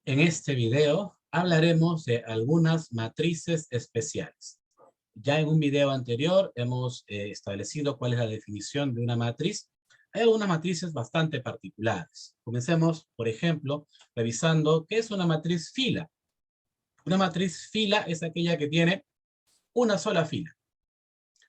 En este video hablaremos de algunas matrices especiales. Ya en un video anterior hemos establecido cuál es la definición de una matriz. Hay algunas matrices bastante particulares. Comencemos, por ejemplo, revisando qué es una matriz fila. Una matriz fila es aquella que tiene una sola fila.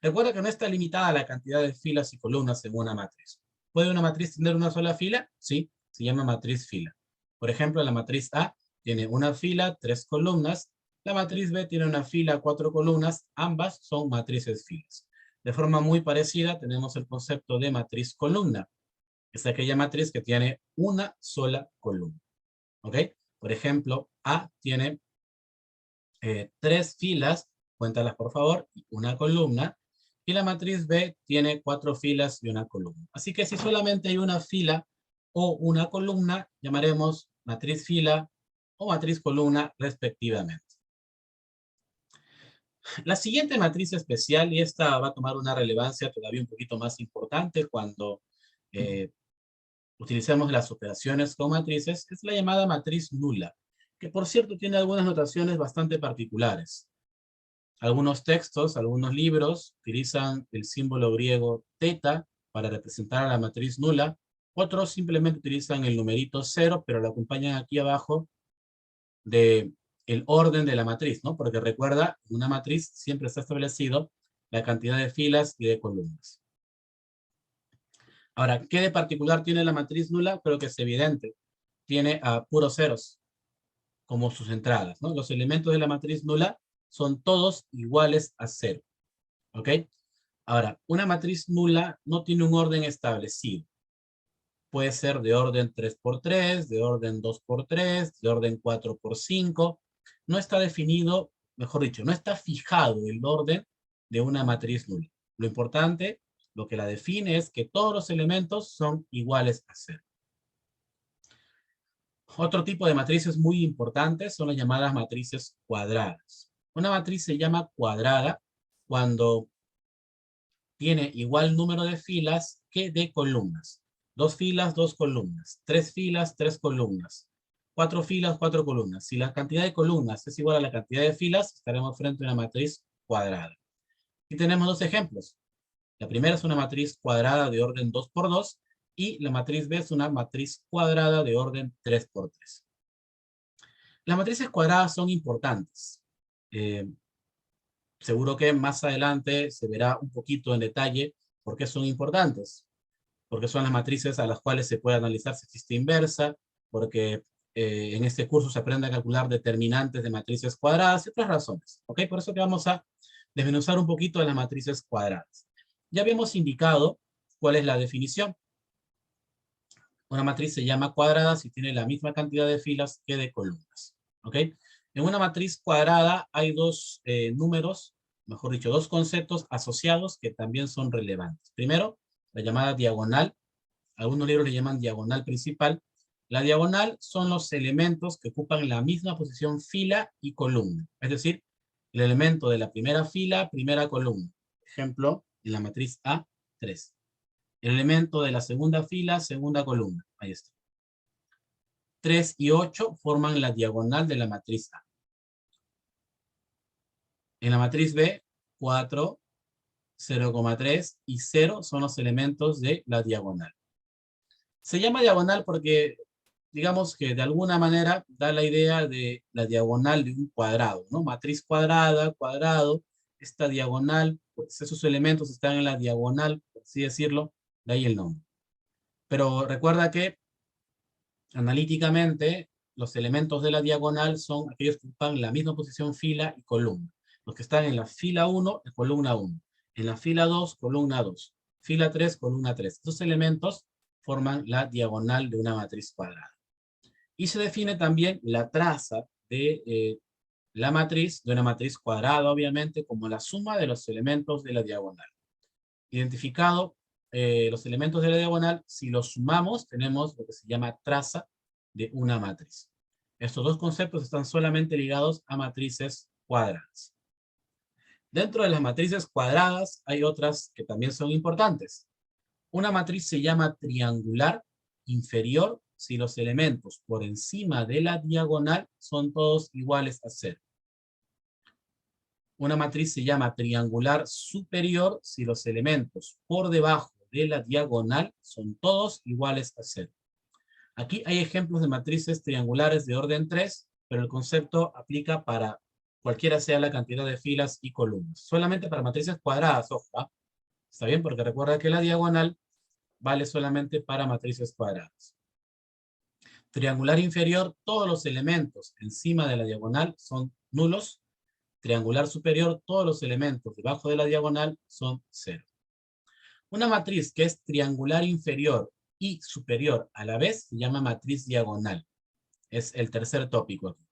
Recuerda que no está limitada a la cantidad de filas y columnas en una matriz. ¿Puede una matriz tener una sola fila? Sí, se llama matriz fila. Por ejemplo, la matriz A tiene una fila, 3 columnas. La matriz B tiene una fila, 4 columnas. Ambas son matrices filas. De forma muy parecida, tenemos el concepto de matriz columna. Es aquella matriz que tiene una sola columna. ¿Ok? Por ejemplo, A tiene 3 filas, cuéntalas por favor, y una columna. Y la matriz B tiene 4 filas y una columna. Así que si solamente hay una fila o una columna, llamaremos matriz fila o matriz columna respectivamente. La siguiente matriz especial, y esta va a tomar una relevancia todavía un poquito más importante cuando utilicemos las operaciones con matrices, es la llamada matriz nula, que por cierto tiene algunas notaciones bastante particulares. Algunos textos, algunos libros utilizan el símbolo griego teta para representar a la matriz nula. Otros simplemente utilizan el numerito 0, pero lo acompañan aquí abajo de el orden de la matriz, ¿no? Porque recuerda, en una matriz siempre está establecido la cantidad de filas y de columnas. Ahora, ¿qué de particular tiene la matriz nula? Creo que es evidente. Tiene a puros ceros como sus entradas, ¿no? Los elementos de la matriz nula son todos iguales a 0. ¿Ok? Ahora, una matriz nula no tiene un orden establecido. Puede ser de orden 3 por 3, de orden 2 por 3, de orden 4 por 5. No está definido, mejor dicho, no está fijado el orden de una matriz nula. Lo importante, lo que la define es que todos los elementos son iguales a 0. Otro tipo de matrices muy importantes son las llamadas matrices cuadradas. Una matriz se llama cuadrada cuando tiene igual número de filas que de columnas. 2 filas, 2 columnas. 3 filas, 3 columnas. 4 filas, 4 columnas. Si la cantidad de columnas es igual a la cantidad de filas, estaremos frente a una matriz cuadrada. Y tenemos dos ejemplos. La primera es una matriz cuadrada de orden 2 por 2 y la matriz B es una matriz cuadrada de orden 3 por 3. Las matrices cuadradas son importantes. Seguro que más adelante se verá un poquito en detalle por qué son importantes. Porque son las matrices a las cuales se puede analizar si existe inversa, porque en este curso se aprende a calcular determinantes de matrices cuadradas y otras razones. ¿Ok? Por eso que vamos a desmenuzar un poquito de las matrices cuadradas. Ya habíamos indicado cuál es la definición. Una matriz se llama cuadrada si tiene la misma cantidad de filas que de columnas. ¿Ok? En una matriz cuadrada hay dos números, mejor dicho, dos conceptos asociados que también son relevantes. Primero, la llamada diagonal. Algunos libros le llaman diagonal principal. La diagonal son los elementos que ocupan la misma posición fila y columna. Es decir, el elemento de la primera fila, primera columna. Ejemplo, en la matriz A, 3. El elemento de la segunda fila, segunda columna. Ahí está. 3 y 8 forman la diagonal de la matriz A. En la matriz B, 4, 0,3 y 0 son los elementos de la diagonal. Se llama diagonal porque, digamos que de alguna manera da la idea de la diagonal de un cuadrado, ¿no? Matriz cuadrada, cuadrado, esta diagonal, pues esos elementos están en la diagonal, por así decirlo, de ahí el nombre. Pero recuerda que analíticamente los elementos de la diagonal son aquellos que ocupan la misma posición fila y columna. Los que están en la fila 1, columna 1. En la fila 2, columna 2. Fila 3, columna 3. Estos elementos forman la diagonal de una matriz cuadrada. Y se define también la traza de la matriz, de una matriz cuadrada, obviamente, como la suma de los elementos de la diagonal. Identificado los elementos de la diagonal, si los sumamos, tenemos lo que se llama traza de una matriz. Estos dos conceptos están solamente ligados a matrices cuadradas. Dentro de las matrices cuadradas hay otras que también son importantes. Una matriz se llama triangular inferior si los elementos por encima de la diagonal son todos iguales a 0. Una matriz se llama triangular superior si los elementos por debajo de la diagonal son todos iguales a 0. Aquí hay ejemplos de matrices triangulares de orden 3, pero el concepto aplica para cualquiera sea la cantidad de filas y columnas. Solamente para matrices cuadradas, ojo, ¿ah? ¿Está bien? Porque recuerda que la diagonal vale solamente para matrices cuadradas. Triangular inferior, todos los elementos encima de la diagonal son nulos. Triangular superior, todos los elementos debajo de la diagonal son 0. Una matriz que es triangular inferior y superior a la vez se llama matriz diagonal. Es el tercer tópico aquí.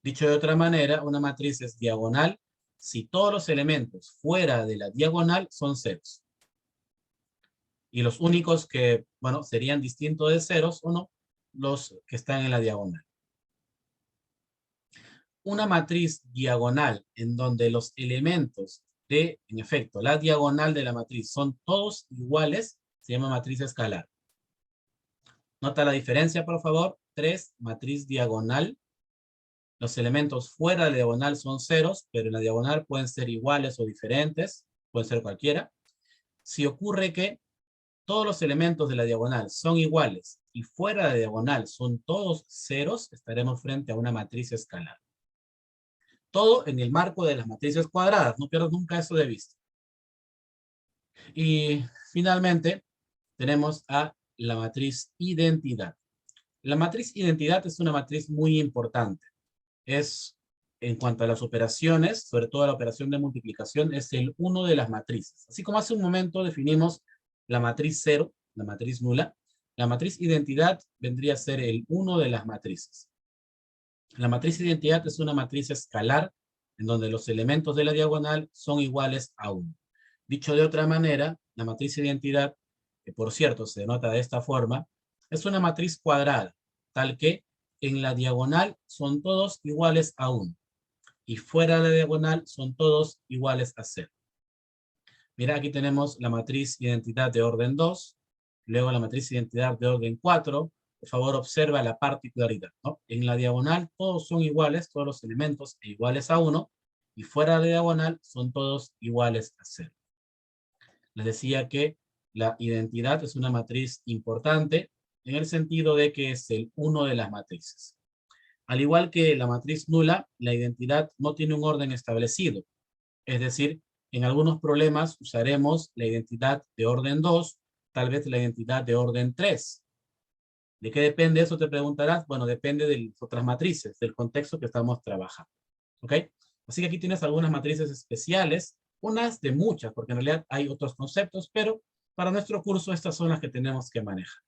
Dicho de otra manera, una matriz es diagonal si todos los elementos fuera de la diagonal son ceros. Y los únicos que, bueno, serían distintos de ceros o no, los que están en la diagonal. Una matriz diagonal en donde los elementos de, en efecto, la diagonal de la matriz son todos iguales, se llama matriz escalar. Nota la diferencia, por favor. 3, matriz diagonal. Los elementos fuera de la diagonal son ceros, pero en la diagonal pueden ser iguales o diferentes, pueden ser cualquiera. Si ocurre que todos los elementos de la diagonal son iguales y fuera de la diagonal son todos ceros, estaremos frente a una matriz escalar. Todo en el marco de las matrices cuadradas, no pierdas nunca eso de vista. Y finalmente tenemos a la matriz identidad. La matriz identidad es una matriz muy importante. Es, en cuanto a las operaciones, sobre todo la operación de multiplicación, es el 1 de las matrices. Así como hace un momento definimos la matriz 0, la matriz nula, la matriz identidad vendría a ser el 1 de las matrices. La matriz identidad es una matriz escalar en donde los elementos de la diagonal son iguales a 1. Dicho de otra manera, la matriz identidad, que por cierto se denota de esta forma, es una matriz cuadrada, tal que en la diagonal son todos iguales a 1 y fuera de la diagonal son todos iguales a 0. Mira, aquí tenemos la matriz identidad de orden 2, luego la matriz identidad de orden 4. Por favor, observa la particularidad, ¿no? En la diagonal todos son iguales, todos los elementos iguales a 1, y fuera de la diagonal son todos iguales a 0. Les decía que la identidad es una matriz importante en el sentido de que es el 1 de las matrices. Al igual que la matriz nula, la identidad no tiene un orden establecido. Es decir, en algunos problemas usaremos la identidad de orden 2, tal vez la identidad de orden 3. ¿De qué depende eso? Te preguntarás. Bueno, depende de las otras matrices, del contexto que estamos trabajando. ¿Ok? Así que aquí tienes algunas matrices especiales, unas de muchas, porque en realidad hay otros conceptos, pero para nuestro curso estas son las que tenemos que manejar.